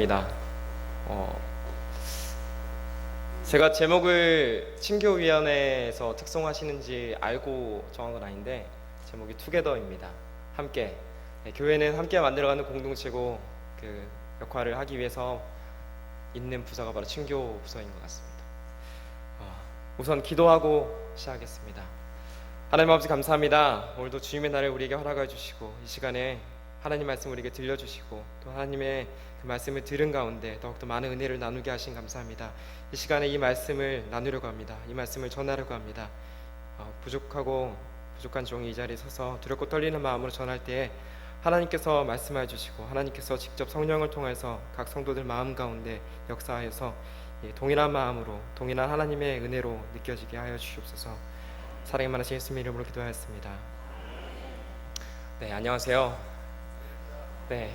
입니다. 제가 제목을 친교위원회에서 특송하시는지 알고 정한 건 아닌데 제목이 투게더입니다. 함께. 교회는 함께 만들어가는 공동체고 그 역할을 하기 위해서 있는 부서가 바로 친교 부서인 것 같습니다. 우선 기도하고 시작하겠습니다. 하나님 아버지 감사합니다. 오늘도 주님의 날을 우리에게 허락해 주시고 이 시간에 하나님 말씀 우리에게 들려주시고 또 하나님의 그 말씀을 들은 가운데 더욱더 많은 은혜를 나누게 하신 감사합니다. 이 시간에 이 말씀을 나누려고 합니다. 이 말씀을 전하려고 합니다. 부족한 종이 이 자리에 서서 두렵고 떨리는 마음으로 전할 때에 하나님께서 말씀해 주시고 하나님께서 직접 성령을 통해서 각 성도들 마음 가운데 역사하여서 동일한 마음으로 동일한 하나님의 은혜로 느껴지게 하여 주시옵소서. 사랑이 많으신 예수님 이름으로 기도하였습니다. 네, 안녕하세요. 네,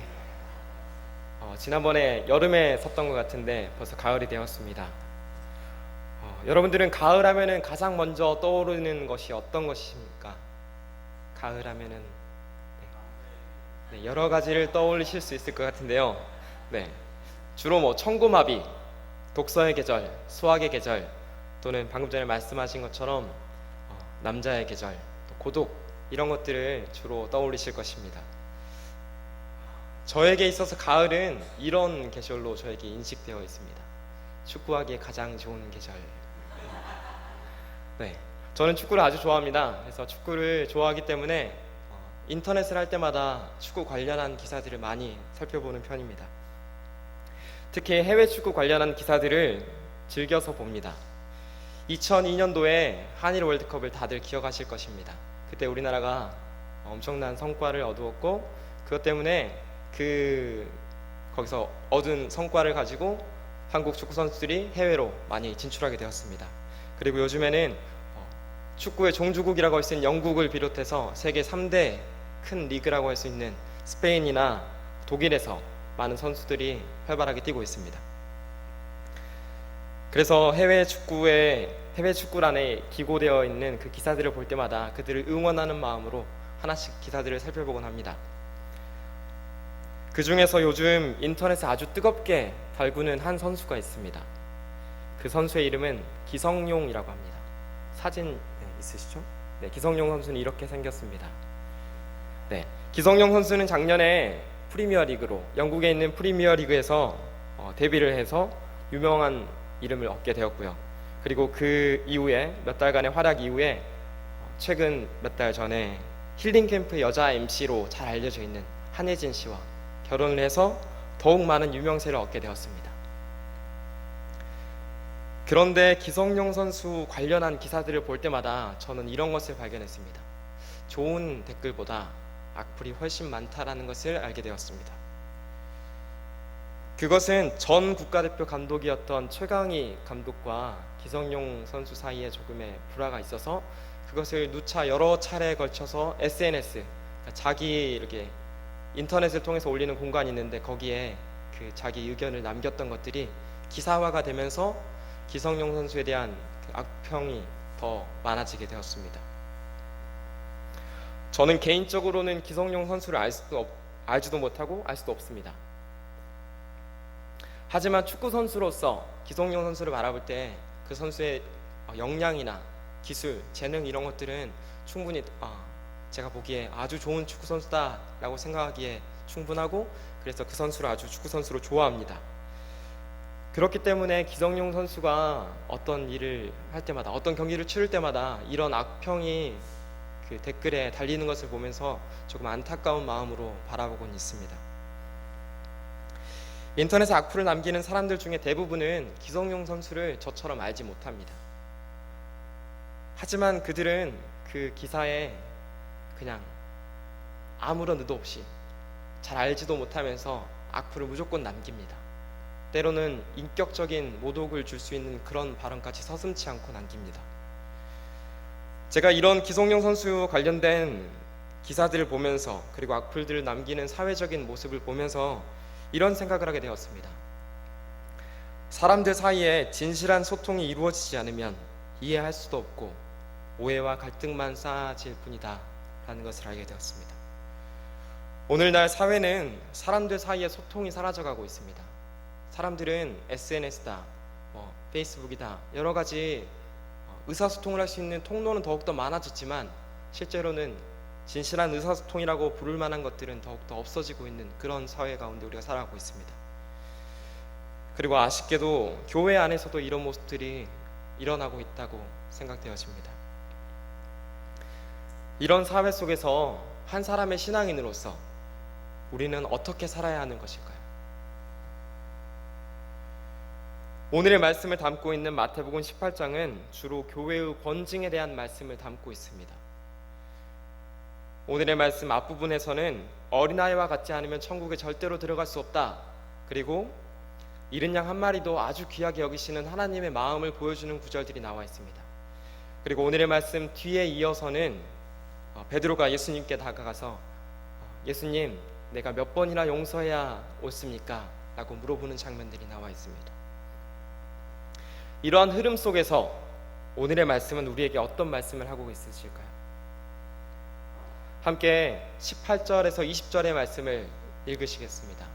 지난번에 여름에 섰던 것 같은데 벌써 가을이 되었습니다. 여러분들은 가을 하면은 가장 먼저 떠오르는 것이 어떤 것입니까? 가을 하면은 여러 가지를 떠올리실 수 있을 것 같은데요. 네, 주로 청고마비, 독서의 계절, 수학의 계절, 또는 방금 전에 말씀하신 것처럼 남자의 계절, 또 고독, 이런 것들을 주로 떠올리실 것입니다. 저에게 있어서 가을은 이런 계절로 저에게 인식되어 있습니다. 축구하기에 가장 좋은 계절. 네, 저는 축구를 아주 좋아합니다. 그래서 축구를 좋아하기 때문에 인터넷을 할 때마다 축구 관련한 기사들을 많이 살펴보는 편입니다. 특히 해외 축구 관련한 기사들을 즐겨서 봅니다. 2002년도에 한일 월드컵을 다들 기억하실 것입니다. 그때 우리나라가 엄청난 성과를 얻었고 그것 때문에 거기서 얻은 성과를 가지고 한국 축구 선수들이 해외로 많이 진출하게 되었습니다. 그리고 요즘에는 축구의 종주국이라고 할 수 있는 영국을 비롯해서 세계 3대 큰 리그라고 할 수 있는 스페인이나 독일에서 많은 선수들이 활발하게 뛰고 있습니다. 그래서 해외 축구란에 기고되어 있는 그 기사들을 볼 때마다 그들을 응원하는 마음으로 하나씩 기사들을 살펴보곤 합니다. 그 중에서 요즘 인터넷에 아주 뜨겁게 달구는 한 선수가 있습니다. 그 선수의 이름은 기성용이라고 합니다. 사진 있으시죠? 네, 기성용 선수는 이렇게 생겼습니다. 네, 기성용 선수는 작년에 프리미어리그로 영국에 있는 프리미어리그에서 데뷔를 해서 유명한 이름을 얻게 되었고요. 그리고 그 이후에 몇 달간의 활약 이후에 최근 몇 달 전에 힐링 캠프 여자 MC로 잘 알려져 있는 한혜진 씨와 결혼을 해서 더욱 많은 유명세를 얻게 되었습니다. 그런데 기성용 선수 관련한 기사들을 볼 때마다 저는 이런 것을 발견했습니다. 좋은 댓글보다 악플이 훨씬 많다라는 것을 알게 되었습니다. 그것은 전 국가대표 감독이었던 최강희 감독과 기성용 선수 사이에 조금의 불화가 있어서 그것을 누차 여러 차례에 걸쳐서 SNS, 자기 이렇게 인터넷을 통해서 올리는 공간이 있는데 거기에 그 자기 의견을 남겼던 것들이 기사화가 되면서 기성용 선수에 대한 그 악평이 더 많아지게 되었습니다. 저는 개인적으로는 기성용 선수를 알지도 못하고 알 수도 없습니다. 하지만 축구 선수로서 기성용 선수를 바라볼 때 그 선수의 역량이나 기술, 재능 이런 것들은 충분히 제가 보기에 아주 좋은 축구 선수다라고 생각하기에 충분하고 그래서 그 선수를 아주 축구 선수로 좋아합니다. 그렇기 때문에 기성용 선수가 어떤 일을 할 때마다 어떤 경기를 치를 때마다 이런 악평이 그 댓글에 달리는 것을 보면서 조금 안타까운 마음으로 바라보곤 있습니다. 인터넷에 악플을 남기는 사람들 중에 대부분은 기성용 선수를 저처럼 알지 못합니다. 하지만 그들은 그 기사에 그냥 아무런 의도 없이 잘 알지도 못하면서 악플을 무조건 남깁니다. 때로는 인격적인 모독을 줄 수 있는 그런 발언까지 서슴지 않고 남깁니다. 제가 이런 기성용 선수 관련된 기사들을 보면서 그리고 악플들을 남기는 사회적인 모습을 보면서 이런 생각을 하게 되었습니다. 사람들 사이에 진실한 소통이 이루어지지 않으면 이해할 수도 없고 오해와 갈등만 쌓아질 뿐이다 라는 것을 알게 되었습니다. 오늘날 사회는 사람들 사이에 소통이 사라져가고 있습니다. 사람들은 SNS다, 페이스북이다, 여러 가지 의사소통을 할 수 있는 통로는 더욱더 많아졌지만 실제로는 진실한 의사소통이라고 부를 만한 것들은 더욱더 없어지고 있는 그런 사회 가운데 우리가 살아가고 있습니다. 그리고 아쉽게도 교회 안에서도 이런 모습들이 일어나고 있다고 생각되어집니다. 이런 사회 속에서 한 사람의 신앙인으로서 우리는 어떻게 살아야 하는 것일까요? 오늘의 말씀을 담고 있는 마태복음 18장은 주로 교회의 권징에 대한 말씀을 담고 있습니다. 오늘의 말씀 앞부분에서는 어린아이와 같지 않으면 천국에 절대로 들어갈 수 없다, 그리고 잃은 양 한 마리도 아주 귀하게 여기시는 하나님의 마음을 보여주는 구절들이 나와 있습니다. 그리고 오늘의 말씀 뒤에 이어서는 베드로가 예수님께 다가가서 예수님, 내가 몇 번이나 용서해야 옳습니까? 라고 물어보는 장면들이 나와 있습니다. 이러한 흐름 속에서 오늘의 말씀은 우리에게 어떤 말씀을 하고 있으실까요? 함께 18절에서 20절의 말씀을 읽으시겠습니다.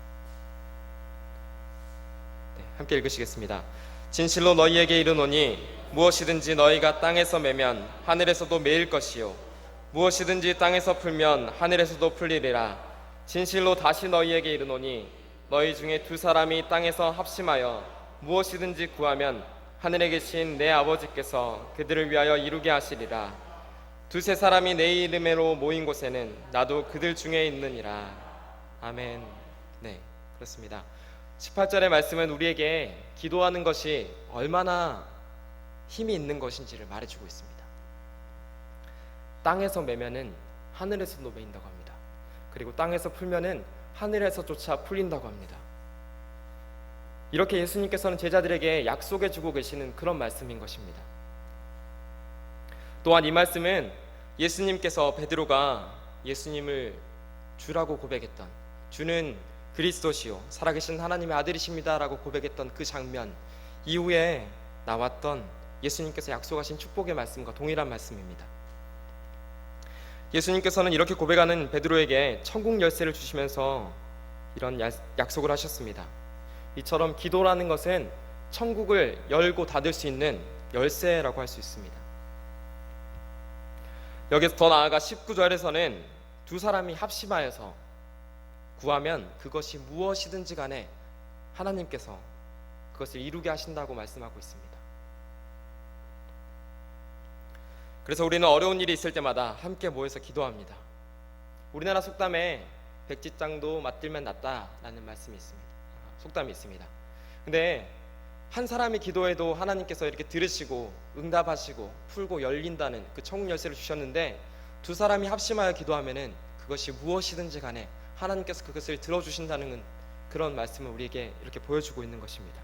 함께 읽으시겠습니다. 진실로 너희에게 이르노니 무엇이든지 너희가 땅에서 매면 하늘에서도 매일 것이요 무엇이든지 땅에서 풀면 하늘에서도 풀리리라. 진실로 다시 너희에게 이르노니 너희 중에 두 사람이 땅에서 합심하여 무엇이든지 구하면 하늘에 계신 내 아버지께서 그들을 위하여 이루게 하시리라. 두세 사람이 내 이름으로 모인 곳에는 나도 그들 중에 있느니라. 아멘. 네, 그렇습니다. 18절의 말씀은 우리에게 기도하는 것이 얼마나 힘이 있는 것인지를 말해주고 있습니다. 땅에서 매면은 하늘에서도 매인다고 합니다. 그리고 땅에서 풀면은 하늘에서조차 풀린다고 합니다. 이렇게 예수님께서는 제자들에게 약속해주고 계시는 그런 말씀인 것입니다. 또한 이 말씀은 예수님께서 베드로가 예수님을 주라고 고백했던, 주는 그리스도시요 살아계신 하나님의 아들이십니다 라고 고백했던 그 장면 이후에 나왔던 예수님께서 약속하신 축복의 말씀과 동일한 말씀입니다. 예수님께서는 이렇게 고백하는 베드로에게 천국 열쇠를 주시면서 이런 약속을 하셨습니다. 이처럼 기도라는 것은 천국을 열고 닫을 수 있는 열쇠라고 할 수 있습니다. 여기서 더 나아가 19절에서는 두 사람이 합심하여서 구하면 그것이 무엇이든지 간에 하나님께서 그것을 이루게 하신다고 말씀하고 있습니다. 그래서 우리는 어려운 일이 있을 때마다 함께 모여서 기도합니다. 우리나라 속담에 백지장도 맞들면 낫다라는 말씀이 있습니다. 속담이 있습니다. 근데 한 사람이 기도해도 하나님께서 이렇게 들으시고 응답하시고 풀고 열린다는 그 천국 열쇠를 주셨는데 두 사람이 합심하여 기도하면은 그것이 무엇이든지 간에 하나님께서 그것을 들어주신다는 그런 말씀을 우리에게 이렇게 보여주고 있는 것입니다.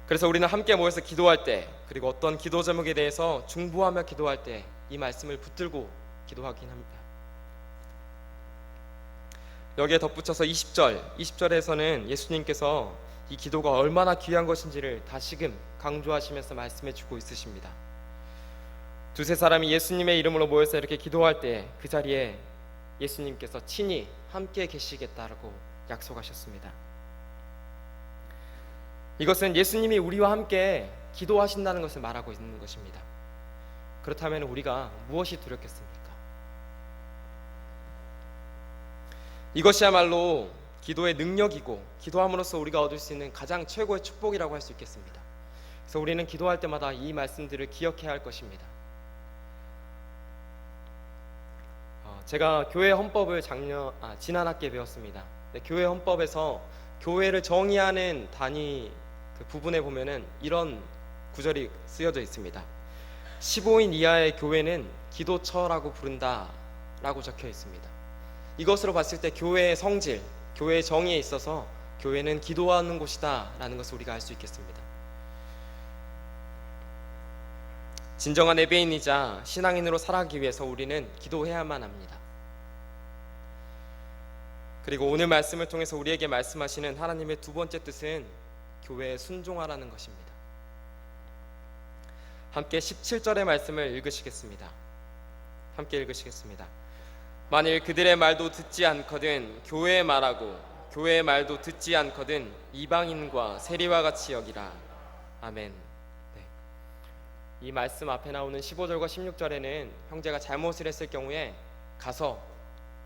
그래서 우리는 함께 모여서 기도할 때, 그리고 어떤 기도 제목에 대해서 중보하며 기도할 때 이 말씀을 붙들고 기도하긴 합니다. 여기에 덧붙여서 20절에서는 예수님께서 이 기도가 얼마나 귀한 것인지를 다시금 강조하시면서 말씀해주고 있으십니다. 두세 사람이 예수님의 이름으로 모여서 이렇게 기도할 때 그 자리에 예수님께서 친히 함께 계시겠다라고 약속하셨습니다. 이것은 예수님이 우리와 함께 기도하신다는 것을 말하고 있는 것입니다. 그렇다면 우리가 무엇이 두렵겠습니까? 이것이야말로 기도의 능력이고 기도함으로써 우리가 얻을 수 있는 가장 최고의 축복이라고 할 수 있겠습니다. 그래서 우리는 기도할 때마다 이 말씀들을 기억해야 할 것입니다. 제가 교회 헌법을 지난 학기에 배웠습니다. 교회 헌법에서 교회를 정의하는 단위 그 부분에 보면은 이런 구절이 쓰여져 있습니다. 15인 이하의 교회는 기도처라고 부른다라고 적혀 있습니다. 이것으로 봤을 때 교회의 성질, 교회의 정의에 있어서 교회는 기도하는 곳이다라는 것을 우리가 알 수 있겠습니다. 진정한 예배인이자 신앙인으로 살아가기 위해서 우리는 기도해야만 합니다. 그리고 오늘 말씀을 통해서 우리에게 말씀하시는 하나님의 두 번째 뜻은 교회에 순종하라는 것입니다. 함께 17절의 말씀을 읽으시겠습니다. 함께 읽으시겠습니다. 만일 그들의 말도 듣지 않거든 교회에 말하고 교회의 말도 듣지 않거든 이방인과 세리와 같이 여기라. 아멘. 네. 이 말씀 앞에 나오는 15절과 16절에는 형제가 잘못을 했을 경우에 가서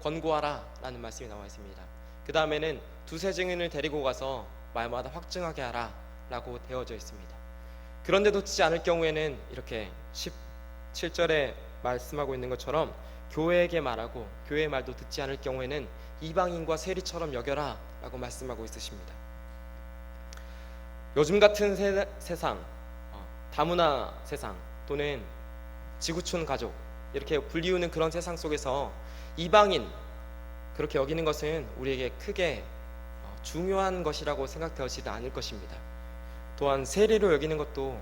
권고하라 라는 말씀이 나와 있습니다. 그 다음에는 두세 증인을 데리고 가서 말마다 확증하게 하라 라고 되어져 있습니다. 그런데도 듣지 않을 경우에는 이렇게 17절에 말씀하고 있는 것처럼 교회에게 말하고 교회의 말도 듣지 않을 경우에는 이방인과 세리처럼 여겨라 라고 말씀하고 있으십니다. 요즘 같은 세상, 다문화 세상 또는 지구촌 가족 이렇게 불리우는 그런 세상 속에서 이방인 그렇게 여기는 것은 우리에게 크게 중요한 것이라고 생각되어지지 않을 것입니다. 또한 세리로 여기는 것도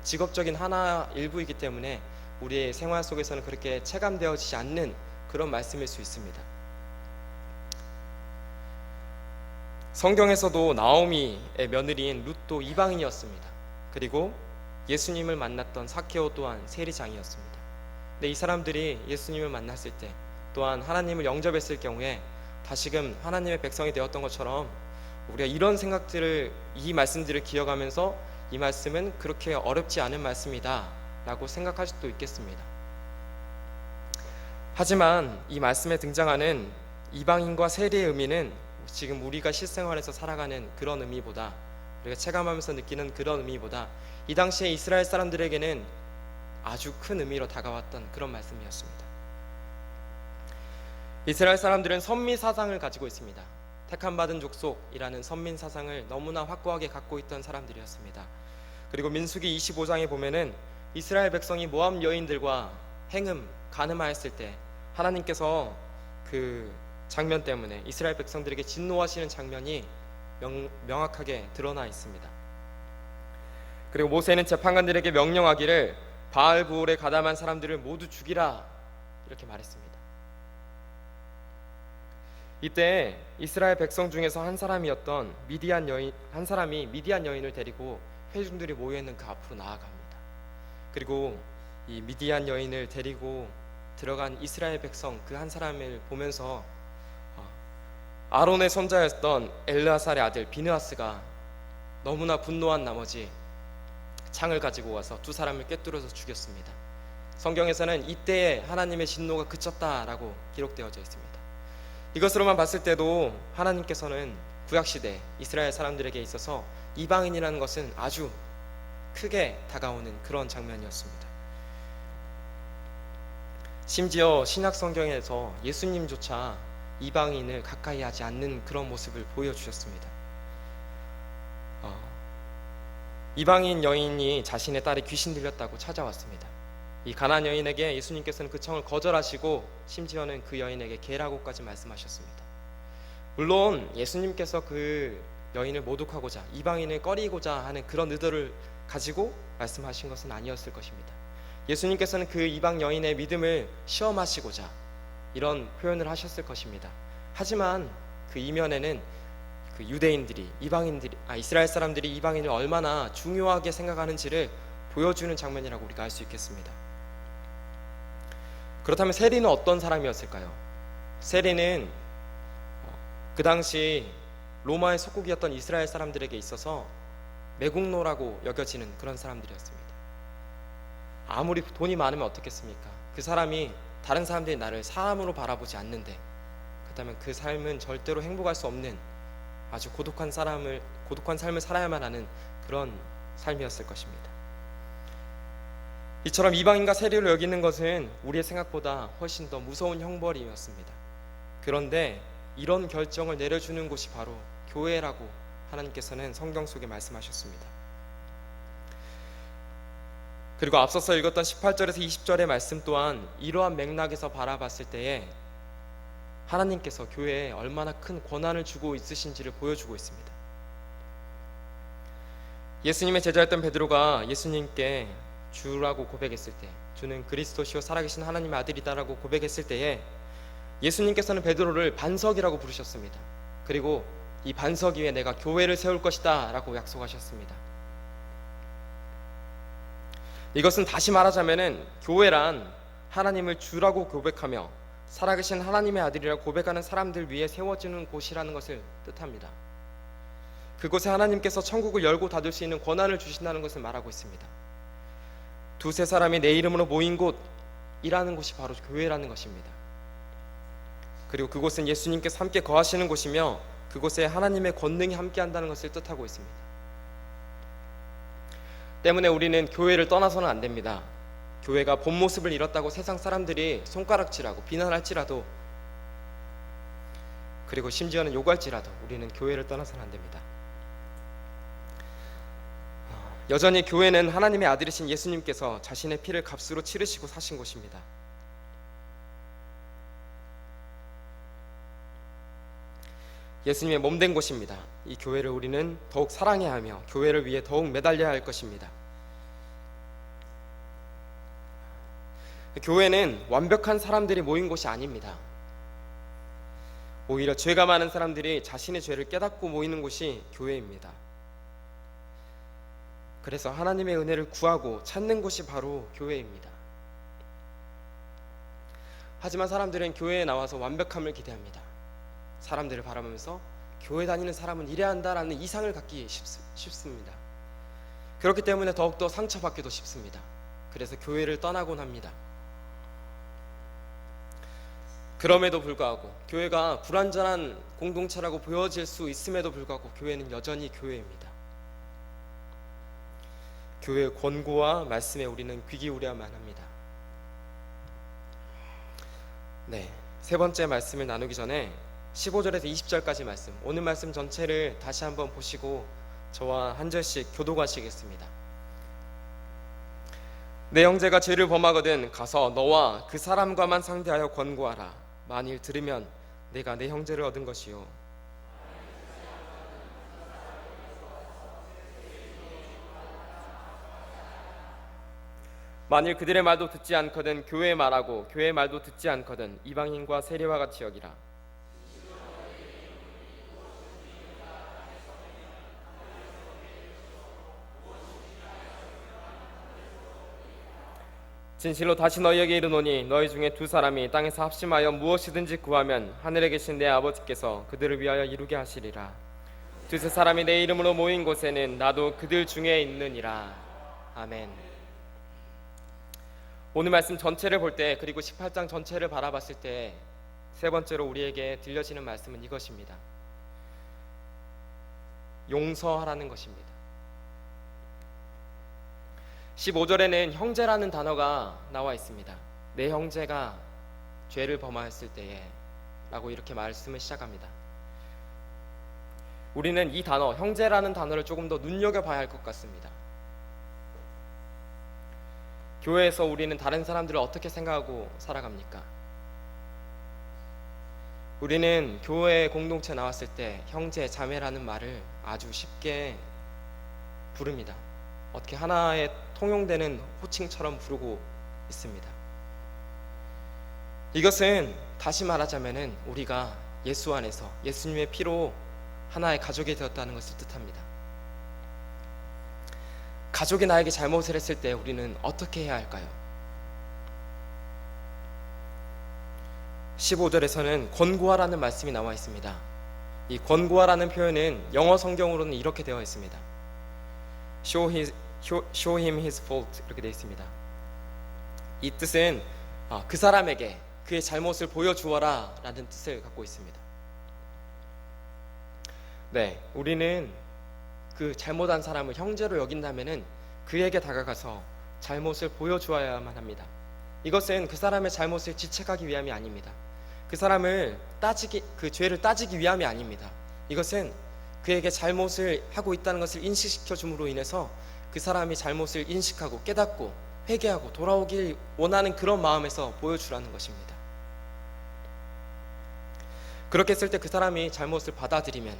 직업적인 하나 일부이기 때문에 우리의 생활 속에서는 그렇게 체감되어지지 않는 그런 말씀일 수 있습니다. 성경에서도 나오미의 며느리인 룻도 이방인이었습니다. 그리고 예수님을 만났던 사케오 또한 세리장이었습니다. 근데 이 사람들이 예수님을 만났을 때 또한 하나님을 영접했을 경우에 다시금 하나님의 백성이 되었던 것처럼 우리가 이런 생각들을 이 말씀들을 기억하면서 이 말씀은 그렇게 어렵지 않은 말씀이다 라고 생각할 수도 있겠습니다. 하지만 이 말씀에 등장하는 이방인과 세리의 의미는 지금 우리가 실생활에서 살아가는 그런 의미보다 우리가 체감하면서 느끼는 그런 의미보다 이 당시에 이스라엘 사람들에게는 아주 큰 의미로 다가왔던 그런 말씀이었습니다. 이스라엘 사람들은 선미 사상을 가지고 있습니다. 택함받은 족속이라는 선민 사상을 너무나 확고하게 갖고 있던 사람들이었습니다. 그리고 민수기 25장에 보면은 이스라엘 백성이 모압 여인들과 행음, 간음하였을 때 하나님께서 그 장면 때문에 이스라엘 백성들에게 진노하시는 장면이 명확하게 드러나 있습니다. 그리고 모세는 재판관들에게 명령하기를 바알부올에 가담한 사람들을 모두 죽이라 이렇게 말했습니다. 이때 이스라엘 백성 중에서 한 사람이 미디안 여인을 데리고 회중들이 모여있는 그 앞으로 나아갑니다. 그리고 이 미디안 여인을 데리고 들어간 이스라엘 백성 그 한 사람을 보면서 아론의 손자였던 엘르아살의 아들 비느하스가 너무나 분노한 나머지 창을 가지고 와서 두 사람을 꿰뚫어서 죽였습니다. 성경에서는 이때에 하나님의 진노가 그쳤다라고 기록되어져 있습니다. 이것으로만 봤을 때도 하나님께서는 구약시대 이스라엘 사람들에게 있어서 이방인이라는 것은 아주 크게 다가오는 그런 장면이었습니다. 심지어 신약 성경에서 예수님조차 이방인을 가까이 하지 않는 그런 모습을 보여주셨습니다. 이방인 여인이 자신의 딸이 귀신 들렸다고 찾아왔습니다. 이 가나안 여인에게 예수님께서는 그 청을 거절하시고 심지어는 그 여인에게 개라고까지 말씀하셨습니다. 물론 예수님께서 그 여인을 모독하고자 이방인을 꺼리고자 하는 그런 의도를 가지고 말씀하신 것은 아니었을 것입니다. 예수님께서는 그 이방 여인의 믿음을 시험하시고자 이런 표현을 하셨을 것입니다. 하지만 그 이면에는 그 유대인들이 이스라엘 사람들이 이방인을 얼마나 중요하게 생각하는지를 보여주는 장면이라고 우리가 알 수 있겠습니다. 그렇다면 세리는 어떤 사람이었을까요? 세리는 그 당시 로마의 속국이었던 이스라엘 사람들에게 있어서 매국노라고 여겨지는 그런 사람들이었습니다. 아무리 돈이 많으면 어떻겠습니까? 그 사람이 다른 사람들이 나를 사람으로 바라보지 않는데 그렇다면 그 삶은 절대로 행복할 수 없는 아주 고독한 삶을 살아야만 하는 그런 삶이었을 것입니다. 이처럼 이방인과 세리를 여기는 것은 우리의 생각보다 훨씬 더 무서운 형벌이었습니다. 그런데 이런 결정을 내려주는 곳이 바로 교회라고 하나님께서는 성경 속에 말씀하셨습니다. 그리고 앞서서 읽었던 18절에서 20절의 말씀 또한 이러한 맥락에서 바라봤을 때에 하나님께서 교회에 얼마나 큰 권한을 주고 있으신지를 보여주고 있습니다. 예수님의 제자였던 베드로가 예수님께 주라고 고백했을 때, 주는 그리스도시요 살아계신 하나님의 아들이다라고 고백했을 때에 예수님께서는 베드로를 반석이라고 부르셨습니다. 그리고 이 반석 위에 내가 교회를 세울 것이다 라고 약속하셨습니다. 이것은 다시 말하자면은 교회란 하나님을 주라고 고백하며 살아계신 하나님의 아들이라 고백하는 사람들 위해 세워지는 곳이라는 것을 뜻합니다. 그곳에 하나님께서 천국을 열고 닫을 수 있는 권한을 주신다는 것을 말하고 있습니다. 두세 사람이 내 이름으로 모인 곳이라는 곳이 바로 교회라는 것입니다. 그리고 그곳은 예수님께서 함께 거하시는 곳이며 그곳에 하나님의 권능이 함께한다는 것을 뜻하고 있습니다. 때문에 우리는 교회를 떠나서는 안 됩니다. 교회가 본 모습을 잃었다고 세상 사람들이 손가락질하고 비난할지라도, 그리고 심지어는 욕할지라도 우리는 교회를 떠나서는 안 됩니다. 여전히 교회는 하나님의 아들이신 예수님께서 자신의 피를 값으로 치르시고 사신 곳입니다. 예수님의 몸된 곳입니다. 이 교회를 우리는 더욱 사랑해야 하며 교회를 위해 더욱 매달려야 할 것입니다. 교회는 완벽한 사람들이 모인 곳이 아닙니다. 오히려 죄가 많은 사람들이 자신의 죄를 깨닫고 모이는 곳이 교회입니다. 그래서 하나님의 은혜를 구하고 찾는 곳이 바로 교회입니다. 하지만 사람들은 교회에 나와서 완벽함을 기대합니다. 사람들을 바라보면서 교회 다니는 사람은 이래야 한다라는 이상을 갖기 쉽습니다. 그렇기 때문에 더욱더 상처받기도 쉽습니다. 그래서 교회를 떠나곤 합니다. 그럼에도 불구하고 교회가 불완전한 공동체라고 보여질 수 있음에도 불구하고 교회는 여전히 교회입니다. 교회의 권고와 말씀에 우리는 귀 기울여야만 합니다. 네, 세 번째 말씀을 나누기 전에 15절에서 20절까지 말씀, 오늘 말씀 전체를 다시 한번 보시고 저와 한 절씩 교독하시겠습니다. 내 형제가 죄를 범하거든 가서 너와 그 사람과만 상대하여 권고하라. 만일 들으면 내가 내 형제를 얻은 것이요 만일 그들의 말도 듣지 않거든 교회의 말하고 교회의 말도 듣지 않거든 이방인과 세리와 같이 여기라. 진실로 다시 너희에게 이르노니 너희 중에 두 사람이 땅에서 합심하여 무엇이든지 구하면 하늘에 계신 내 아버지께서 그들을 위하여 이루게 하시리라. 두세 사람이 내 이름으로 모인 곳에는 나도 그들 중에 있느니라. 아멘. 오늘 말씀 전체를 볼 때, 그리고 18장 전체를 바라봤을 때 세 번째로 우리에게 들려지는 말씀은 이것입니다. 용서하라는 것입니다. 15절에는 형제라는 단어가 나와 있습니다. 내 형제가 죄를 범하였을 때에 라고 이렇게 말씀을 시작합니다. 우리는 이 단어, 형제라는 단어를 조금 더 눈여겨봐야 할 것 같습니다. 교회에서 우리는 다른 사람들을 어떻게 생각하고 살아갑니까? 우리는 교회 공동체 나왔을 때 형제, 자매라는 말을 아주 쉽게 부릅니다. 어떻게 하나의 통용되는 호칭처럼 부르고 있습니다. 이것은 다시 말하자면은 우리가 예수 안에서 예수님의 피로 하나의 가족이 되었다는 것을 뜻합니다. 가족이 나에게 잘못을 했을 때 우리는 어떻게 해야 할까요? 15절에서는 권고하라는 말씀이 나와 있습니다. 이 권고하라는 표현은 영어 성경으로는 이렇게 되어 있습니다. Show him his fault, 이렇게 되어 있습니다. 이 뜻은 그 사람에게 그의 잘못을 보여주어라 라는 뜻을 갖고 있습니다. 네, 우리는 그 잘못한 사람을 형제로 여긴다면은 그에게 다가가서 잘못을 보여주어야만 합니다. 이것은 그 사람의 잘못을 지책하기 위함이 아닙니다. 그 죄를 따지기 위함이 아닙니다. 이것은 그에게 잘못을 하고 있다는 것을 인식시켜 줌으로 인해서 그 사람이 잘못을 인식하고 깨닫고 회개하고 돌아오길 원하는 그런 마음에서 보여주라는 것입니다. 그렇게 했을 때 그 사람이 잘못을 받아들이면,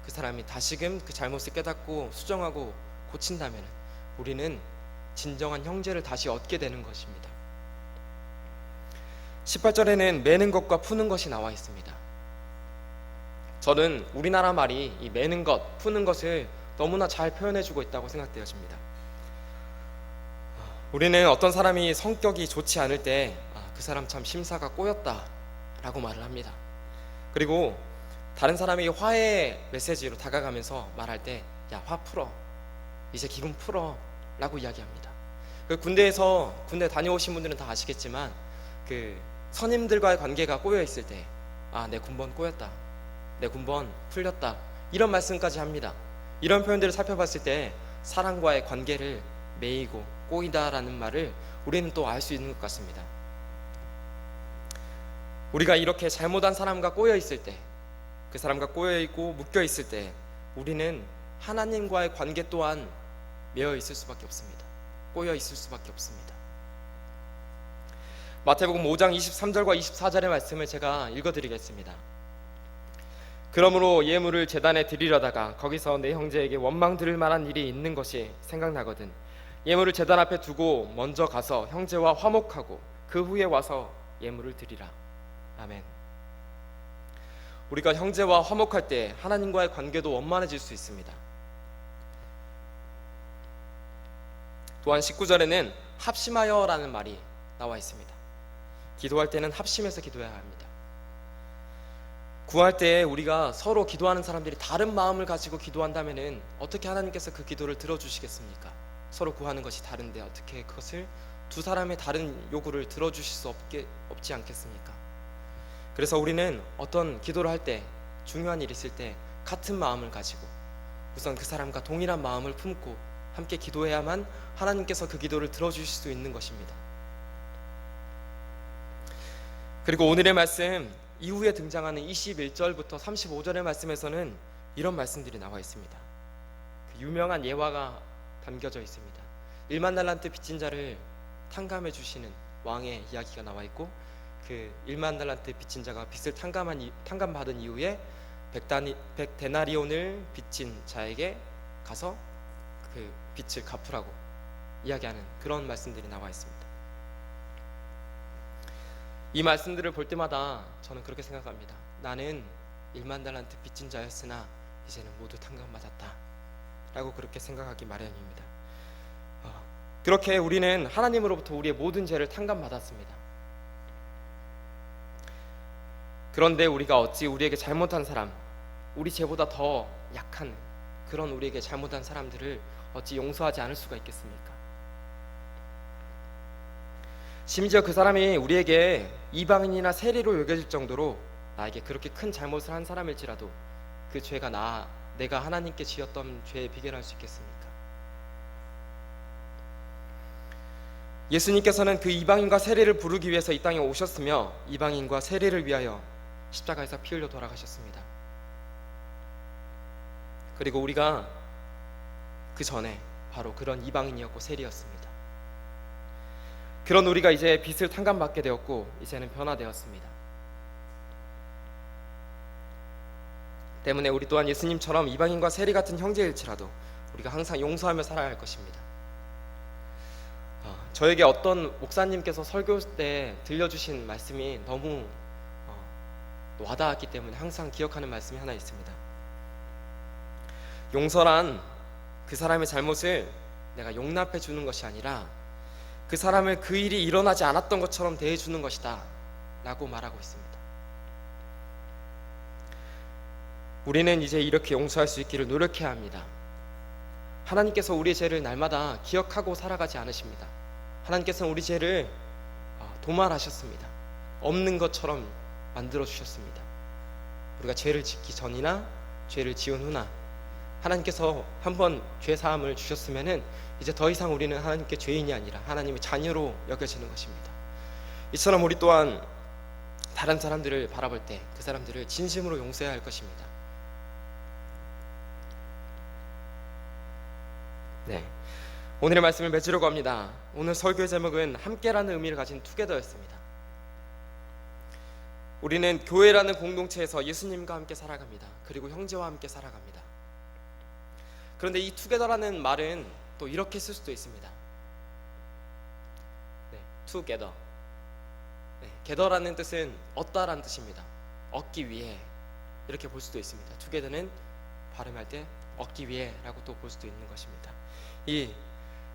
그 사람이 다시금 그 잘못을 깨닫고 수정하고 고친다면 우리는 진정한 형제를 다시 얻게 되는 것입니다. 18절에는 매는 것과 푸는 것이 나와 있습니다. 저는 우리나라 말이 이 매는 것, 푸는 것을 너무나 잘 표현해주고 있다고 생각되어집니다. 우리는 어떤 사람이 성격이 좋지 않을 때 그 사람 참 심사가 꼬였다 라고 말을 합니다. 그리고 다른 사람에게 화해 메시지로 다가가면서 말할 때, 야, 화 풀어, 이제 기분 풀어 라고 이야기합니다. 군대 다녀오신 분들은 다 아시겠지만, 그 선임들과의 관계가 꼬여 있을 때, 아, 내 군번 꼬였다, 내 군번 풀렸다, 이런 말씀까지 합니다. 이런 표현들을 살펴봤을 때 사람과의 관계를 매이고 꼬이다라는 말을 우리는 또 알 수 있는 것 같습니다. 우리가 이렇게 잘못한 사람과 꼬여 있을 때, 그 사람과 꼬여 있고 묶여 있을 때, 우리는 하나님과의 관계 또한 매여 있을 수밖에 없습니다. 꼬여 있을 수밖에 없습니다. 마태복음 5장 23절과 24절의 말씀을 제가 읽어드리겠습니다. 그러므로 예물을 제단에 드리려다가 거기서 내 형제에게 원망 들을 만한 일이 있는 것이 생각나거든 예물을 제단 앞에 두고 먼저 가서 형제와 화목하고 그 후에 와서 예물을 드리라. 아멘. 우리가 형제와 화목할 때 하나님과의 관계도 원만해질 수 있습니다. 또한 19절에는 합심하여라는 말이 나와 있습니다. 기도할 때는 합심해서 기도해야 합니다. 구할 때 우리가 서로 기도하는 사람들이 다른 마음을 가지고 기도한다면 어떻게 하나님께서 그 기도를 들어주시겠습니까? 서로 구하는 것이 다른데 어떻게 그것을 두 사람의 다른 요구를 들어주실 수 없지 않겠습니까? 그래서 우리는 어떤 기도를 할 때, 중요한 일이 있을 때 같은 마음을 가지고 우선 그 사람과 동일한 마음을 품고 함께 기도해야만 하나님께서 그 기도를 들어주실 수 있는 것입니다. 그리고 오늘의 말씀 이후에 등장하는 21절부터 35절의 말씀에서는 이런 말씀들이 나와 있습니다. 그 유명한 예화가 담겨져 있습니다. 1만 달란트 빚진 자를 탕감해 주시는 왕의 이야기가 나와 있고, 그 1만 달란트 빚진 자가 빚을 탕감받은 이후에 100데나리온을 빚진 자에게 가서 그 빚을 갚으라고 이야기하는 그런 말씀들이 나와 있습니다. 이 말씀들을 볼 때마다 저는 그렇게 생각합니다. 나는 1만 달란트 빚진 자였으나 이제는 모두 탕감받았다 라고 그렇게 생각하기 마련입니다. 그렇게 우리는 하나님으로부터 우리의 모든 죄를 탕감받았습니다. 그런데 우리가 어찌 우리에게 잘못한 사람, 우리 죄보다 더 약한 그런 우리에게 잘못한 사람들을 어찌 용서하지 않을 수가 있겠습니까? 심지어 그 사람이 우리에게 이방인이나 세리로 여겨질 정도로 나에게 그렇게 큰 잘못을 한 사람일지라도 그 죄가 내가 하나님께 지었던 죄에 비견할 수 있겠습니까? 예수님께서는 그 이방인과 세리를 부르기 위해서 이 땅에 오셨으며 이방인과 세리를 위하여 십자가에서 피 흘려 돌아가셨습니다. 그리고 우리가 그 전에 바로 그런 이방인이었고 세리였습니다. 그런 우리가 이제 빚을 탕감받게 되었고 이제는 변화되었습니다. 때문에 우리 또한 예수님처럼 이방인과 세리 같은 형제일지라도 우리가 항상 용서하며 살아야 할 것입니다. 저에게 어떤 목사님께서 설교 때 들려주신 말씀이 너무 와닿았기 때문에 항상 기억하는 말씀이 하나 있습니다. 용서란 그 사람의 잘못을 내가 용납해 주는 것이 아니라 그 사람을 그 일이 일어나지 않았던 것처럼 대해주는 것이다 라고 말하고 있습니다. 우리는 이제 이렇게 용서할 수 있기를 노력해야 합니다. 하나님께서 우리의 죄를 날마다 기억하고 살아가지 않으십니다. 하나님께서는 우리 죄를 도말하셨습니다. 없는 것처럼 만들어 주셨습니다. 우리가 죄를 짓기 전이나 죄를 지은 후나 하나님께서 한번 죄 사함을 주셨으면은 이제 더 이상 우리는 하나님께 죄인이 아니라 하나님의 자녀로 여겨지는 것입니다. 이처럼 우리 또한 다른 사람들을 바라볼 때 그 사람들을 진심으로 용서해야 할 것입니다. 네, 오늘의 말씀을 맺으려고 합니다. 오늘 설교의 제목은 함께라는 의미를 가진 투게더였습니다. 우리는 교회라는 공동체에서 예수님과 함께 살아갑니다. 그리고 형제와 함께 살아갑니다. 그런데 이 투게더라는 말은 또 이렇게 쓸 수도 있습니다. 네, 투게더. 네, 게더라는 뜻은 얻다라는 뜻입니다. 얻기 위해 이렇게 볼 수도 있습니다. 투게더는 발음할 때 얻기 위해라고 또 볼 수도 있는 것입니다.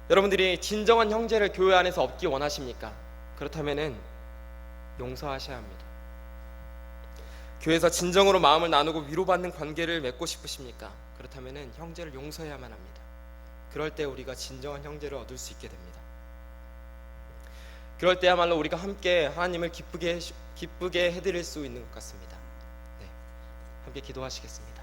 여러분들이 진정한 형제를 교회 안에서 얻기 원하십니까? 그렇다면은 용서하셔야 합니다. 교회에서 진정으로 마음을 나누고 위로받는 관계를 맺고 싶으십니까? 그렇다면 형제를 용서해야만 합니다. 그럴 때 우리가 진정한 형제를 얻을 수 있게 됩니다. 그럴 때야말로 우리가 함께 하나님을 기쁘게 해드릴 수 있는 것 같습니다. 네, 함께 기도하시겠습니다.